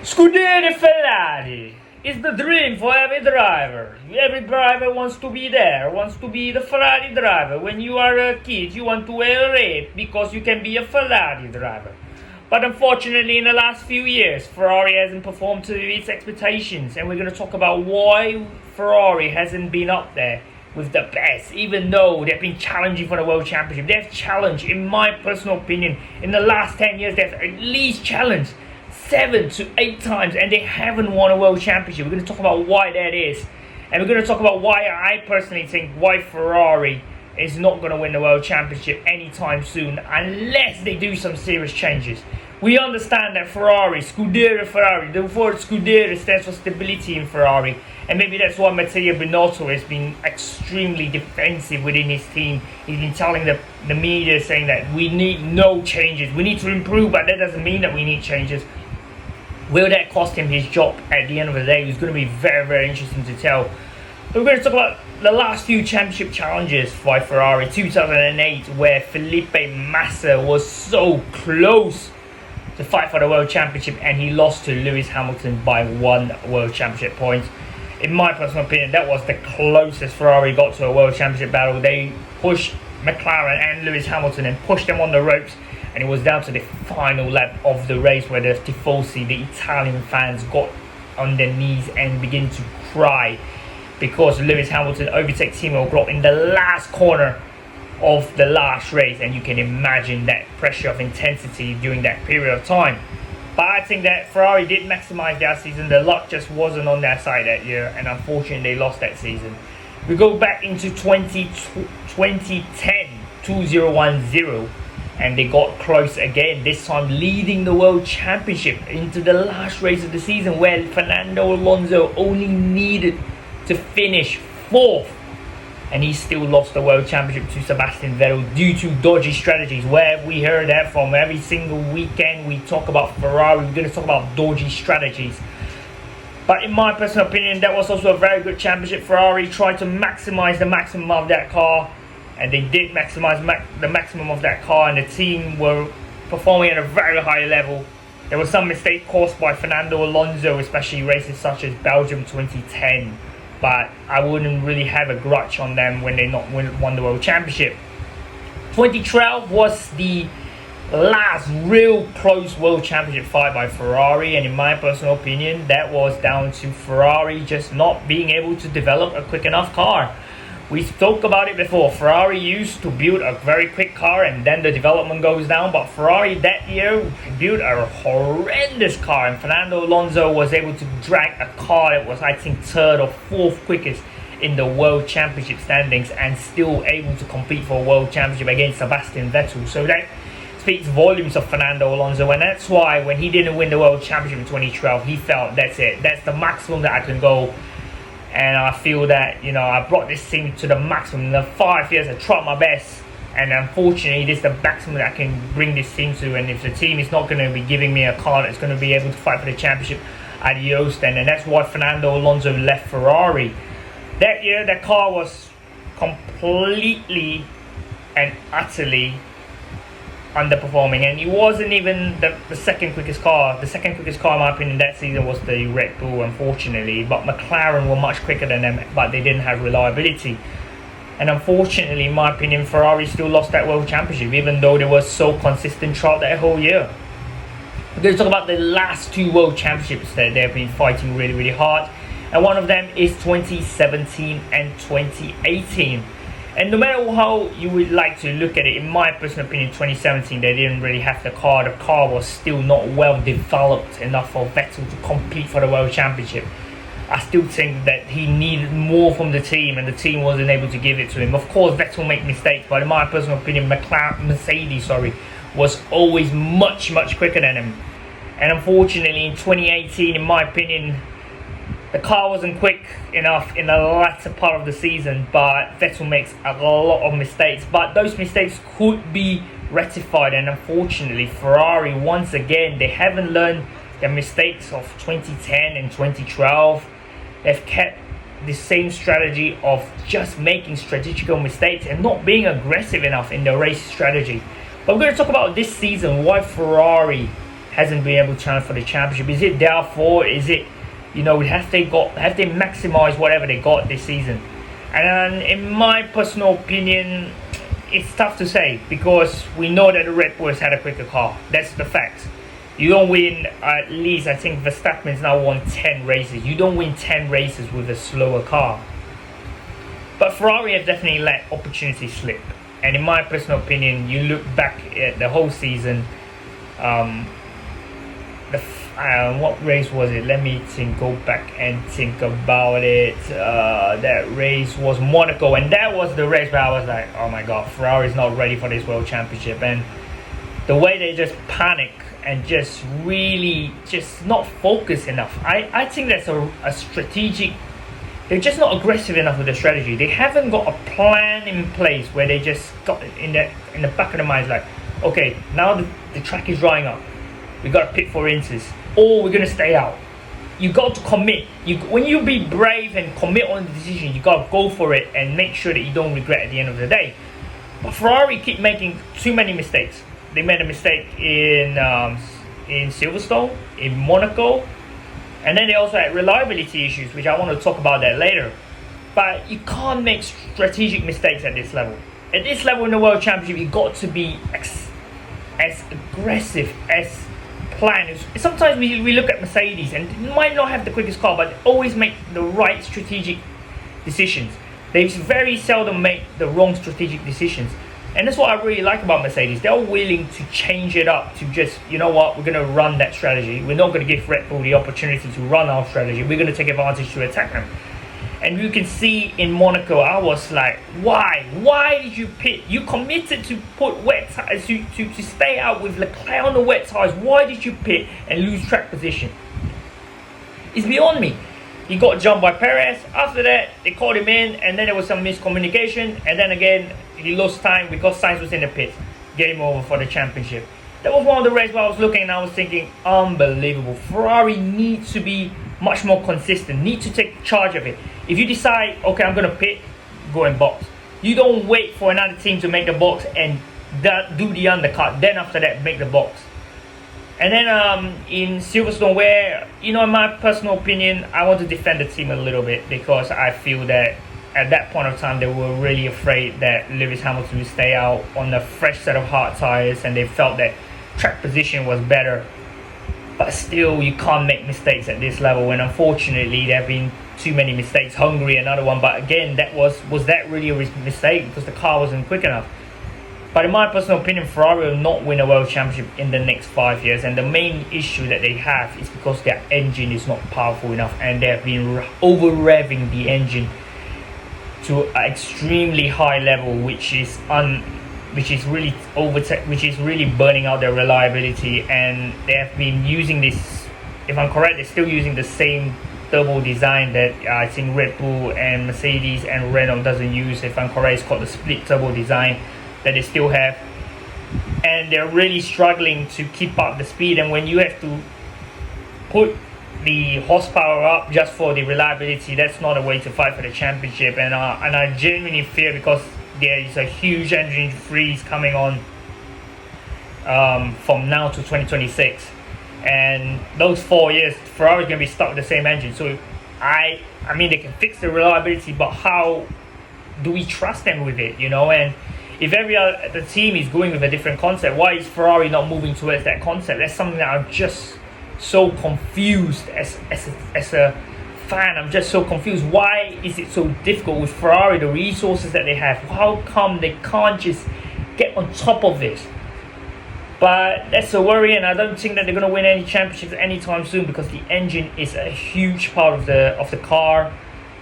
Scuderia Ferrari is the dream for every driver. Every driver wants to be there, wants to be the Ferrari driver. When you are a kid, you want to wear red because you can be a Ferrari driver. But unfortunately, in the last few years, Ferrari hasn't performed to its expectations, and we're going to talk about why Ferrari hasn't been up there with the best, even though they've been challenging for the World Championship. They've challenged, in my personal opinion, in the last 10 years, they've at least challenged 7 to 8 times, and they haven't won a World Championship. We're going to talk about why that is, and we're going to talk about why I personally think why Ferrari is not going to win the World Championship anytime soon unless they do some serious changes. We understand that Ferrari, Scuderia Ferrari, the word Scuderia stands for stability in Ferrari, and maybe that's why Matteo Binotto has been extremely defensive within his team. He's been telling the media, saying that we need no changes, we need to improve, but that doesn't mean that we need changes. Will that cost him his job at the end of the day? It's going to be very, very interesting to tell. But we're going to talk about the last few championship challenges by Ferrari. 2008, where Felipe Massa was so close to fight for the World Championship, and he lost to Lewis Hamilton by 1 World Championship point. In my personal opinion, that was the closest Ferrari got to a World Championship battle. They pushed McLaren and Lewis Hamilton and pushed them on the ropes, and it was down to the final lap of the race where the Tifosi, the Italian fans, got on their knees and began to cry because Lewis Hamilton overtook Timo Glock in the last corner of the last race, and you can imagine that pressure of intensity during that period of time. But I think that Ferrari did maximize their season. The luck just wasn't on their side that year, and unfortunately they lost that season. We go back into 2010, 2010, and they got close again, this time leading the World Championship into the last race of the season, where Fernando Alonso only needed to finish 4th, and he still lost the World Championship to Sebastian Vettel due to dodgy strategies. Where we heard that from every single weekend we talk about Ferrari, we're going to talk about dodgy strategies. But in my personal opinion, that was also a very good championship. Ferrari tried to maximize the maximum of that car, and they did maximize the maximum of that car, and the team were performing at a very high level. There was some mistake caused by Fernando Alonso, especially races such as Belgium 2010. But I wouldn't really have a grudge on them when they not won the World Championship. 2012 was the last real close World Championship fight by Ferrari, and in my personal opinion, that was down to Ferrari just not being able to develop a quick enough car. We spoke about it before. Ferrari used to build a very quick car, and then the development goes down. But Ferrari that year built a horrendous car, and Fernando Alonso was able to drag a car that was, I think, 3rd or 4th quickest in the World Championship standings, and still able to compete for a World Championship against Sebastian Vettel. So that speaks volumes of Fernando Alonso, and that's why when he didn't win the World Championship in 2012, he felt that's it, that's the maximum that I can go. And I feel that, I brought this team to the maximum. In the 5 years, I tried my best. And unfortunately, this is the maximum that I can bring this team to. And if the team is not going to be giving me a car that's going to be able to fight for the championship, adios then. And that's why Fernando Alonso left Ferrari. That year, that car was completely and utterly underperforming, and it wasn't even the second quickest car. The second quickest car, in my opinion, that season was the Red Bull, unfortunately. But McLaren were much quicker than them, but they didn't have reliability. And unfortunately, in my opinion, Ferrari still lost that World Championship, even though they were so consistent throughout that whole year. We're going to talk about the last 2 World Championships that they've been fighting really, really hard. And one of them is 2017 and 2018. And no matter how you would like to look at it, in my personal opinion, 2017, they didn't really have the car. The car was still not well developed enough for Vettel to compete for the World Championship. I still think that he needed more from the team, and the team wasn't able to give it to him. Of course, Vettel made mistakes, but in my personal opinion, Mercedes was always much, much quicker than him. And unfortunately, in 2018, in my opinion, the car wasn't quick enough in the latter part of the season, but Vettel makes a lot of mistakes. But those mistakes could be rectified, and unfortunately, Ferrari, once again, they haven't learned their mistakes of 2010 and 2012. They've kept the same strategy of just making strategical mistakes and not being aggressive enough in the race strategy. But we're going to talk about this season, why Ferrari hasn't been able to challenge for the championship? Is it their fault? Is it, have they maximized whatever they got this season? And in my personal opinion, it's tough to say because we know that the Red Bull has had a quicker car. That's the fact. You don't win, at least I think Verstappen's now won 10 races. You don't win 10 races with a slower car. But Ferrari have definitely let opportunities slip. And in my personal opinion, you look back at the whole season, what race was it? Let me go back and think about it. That race was Monaco, and that was the race where I was like, oh my god, Ferrari's not ready for this World Championship. And the way they just panic and just really just not focused enough. I think that's a strategic. They're just not aggressive enough with the strategy. They haven't got a plan in place where they just got in the back of the mind like, okay, now the track is drying up. We got to pit for inches, or we're gonna stay out. You got to commit. When you be brave and commit on the decision, you got to go for it and make sure that you don't regret at the end of the day. But Ferrari keep making too many mistakes. They made a mistake in Silverstone, in Monaco, and then they also had reliability issues, which I want to talk about that later. But you can't make strategic mistakes at this level. At this level in the World Championship, you got to be as aggressive as planned. Sometimes we look at Mercedes and they might not have the quickest car, but they always make the right strategic decisions. They very seldom make the wrong strategic decisions. And that's what I really like about Mercedes. They're willing to change it up to just, you know what, we're going to run that strategy. We're not going to give Red Bull the opportunity to run our strategy. We're going to take advantage to attack them. And you can see in Monaco, I was like, why? Why did you pit? You committed to put wet tires, to stay out with Leclerc on the wet tires. Why did you pit and lose track position? It's beyond me. He got jumped by Perez. After that, they called him in, and then there was some miscommunication. And then again, he lost time because Sainz was in the pit. Game over for the championship. That was one of the races where I was looking and I was thinking, unbelievable. Ferrari needs to be much more consistent, need to take charge of it. If you decide, okay, I'm going to pit, go and box. You don't wait for another team to make the box and do the undercut. Then after that, make the box. And then in Silverstone, where, in my personal opinion, I want to defend the team a little bit because I feel that at that point of time, they were really afraid that Lewis Hamilton would stay out on a fresh set of hard tires, and they felt that track position was better. But still, you can't make mistakes at this level, and unfortunately, there have been too many mistakes. Hungary, another one, but again, that was that really a mistake because the car wasn't quick enough? But in my personal opinion, Ferrari will not win a World Championship in the next 5 years, and the main issue that they have is because their engine is not powerful enough, and they have been over-revving the engine to an extremely high level, which is really burning out their reliability. And they have been using this, if I'm correct, they're still using the same turbo design that I think Red Bull and Mercedes and Renault doesn't use. If I'm correct, it's called the split turbo design that they still have, and they're really struggling to keep up the speed. And when you have to put the horsepower up just for the reliability, that's not a way to fight for the championship. And I genuinely fear, because there is a huge engine freeze coming on from now to 2026, and those 4 years Ferrari's going to be stuck with the same engine. So I mean, they can fix the reliability, but how do we trust them with it, And if every other team is going with a different concept, why is Ferrari not moving towards that concept? That's something that I'm just so confused as a fan. I'm just so confused. Why is it so difficult with Ferrari, the resources that they have? How come they can't just get on top of this? But that's a worry, and I don't think that they're going to win any championships anytime soon, because the engine is a huge part of the car.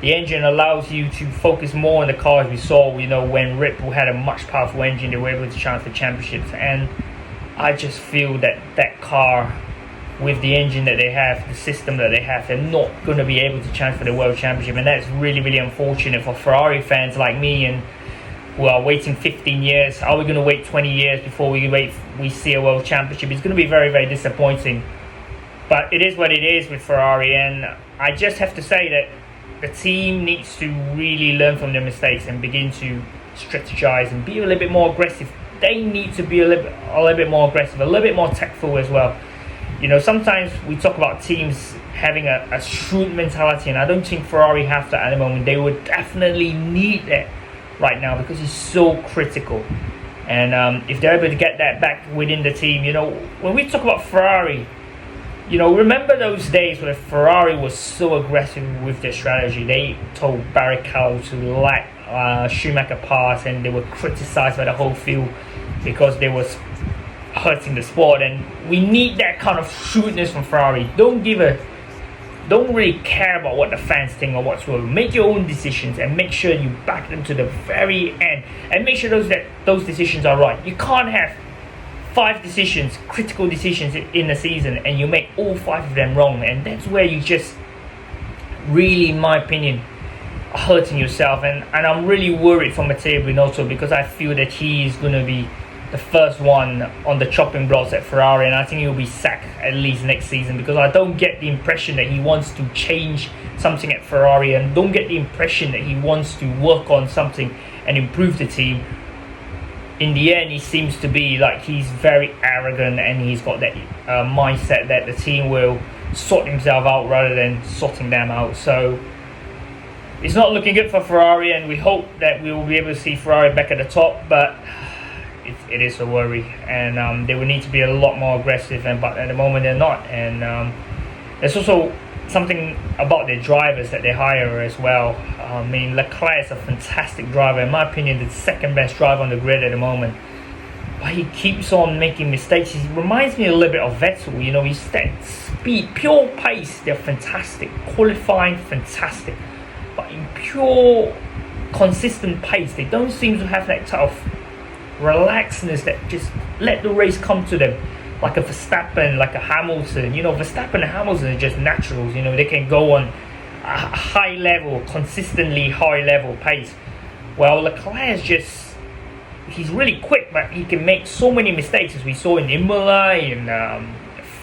The engine allows you to focus more on the car, as we saw, when Red Bull had a much powerful engine, they were able to challenge for championships. And I just feel that car, with the engine that they have, the system that they have, they're not going to be able to challenge for the World Championship. And that's really, really unfortunate for Ferrari fans like me, and who are waiting 15 years. Are we going to wait 20 years before we see a World Championship? It's going to be very, very disappointing. But it is what it is with Ferrari, and I just have to say that the team needs to really learn from their mistakes and begin to strategize and be a little bit more aggressive. They need to be a little bit more aggressive, a little bit more tactful as well. Sometimes we talk about teams having a shrewd mentality, and I don't think Ferrari have that at the moment. They would definitely need that right now because it's so critical. And if they're able to get that back within the team, when we talk about Ferrari, remember those days where Ferrari was so aggressive with their strategy. They told Barrichello to let Schumacher pass, and they were criticized by the whole field because they was hurting the sport. And we need that kind of shrewdness from Ferrari. Don't really care about what the fans think or whatsoever. Make your own decisions and make sure you back them to the very end, and make sure those decisions are right. You can't have 5 decisions, critical decisions in a season, and you make all 5 of them wrong. And that's where you just really, in my opinion, are hurting yourself. And I'm really worried for Matteo Binotto because I feel that he is going to be the first one on the chopping blocks at Ferrari, and I think he'll be sacked at least next season, because I don't get the impression that he wants to change something at Ferrari, and don't get the impression that he wants to work on something and improve the team. In the end, he seems to be like he's very arrogant, and he's got that mindset that the team will sort himself out rather than sorting them out. So it's not looking good for Ferrari, and we hope that we will be able to see Ferrari back at the top, but it is a worry, and they will need to be a lot more aggressive, but at the moment they're not. And there's also something about their drivers that they hire as well. I mean, Leclerc is a fantastic driver, in my opinion, the second best driver on the grid at the moment, but he keeps on making mistakes. He reminds me a little bit of Vettel. He's that speed, pure pace, they're fantastic, qualifying fantastic, but in pure consistent pace they don't seem to have that type of relaxedness that just let the race come to them, like a Verstappen, like a Hamilton. Verstappen and Hamilton are just naturals. They can go on a high level, consistently high level pace. Well, Leclerc is he's really quick, but he can make so many mistakes, as we saw in Imola, in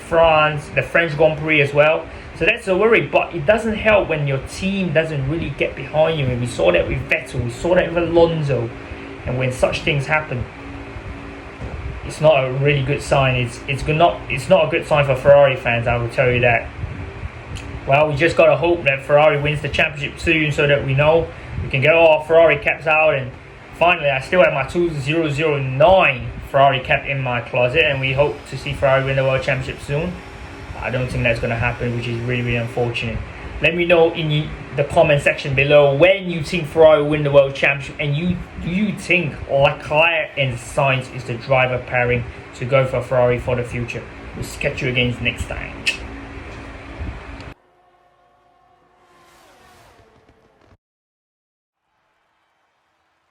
France, the French Grand Prix as well. So that's a worry, but it doesn't help when your team doesn't really get behind you. And we saw that with Vettel, we saw that with Alonso. And when such things happen, it's not a really good sign. It's not a good sign for Ferrari fans, I will tell you that. Well, we just got to hope that Ferrari wins the championship soon, so that we know we can get all our Ferrari caps out. And finally, I still have my 2009 Ferrari cap in my closet, and we hope to see Ferrari win the World Championship soon. I don't think that's going to happen, which is really, really unfortunate. Let me know in the comment section below when you think Ferrari will win the World Championship, and do you think Leclerc and Sainz is the driver pairing to go for Ferrari for the future? We'll catch you again next time.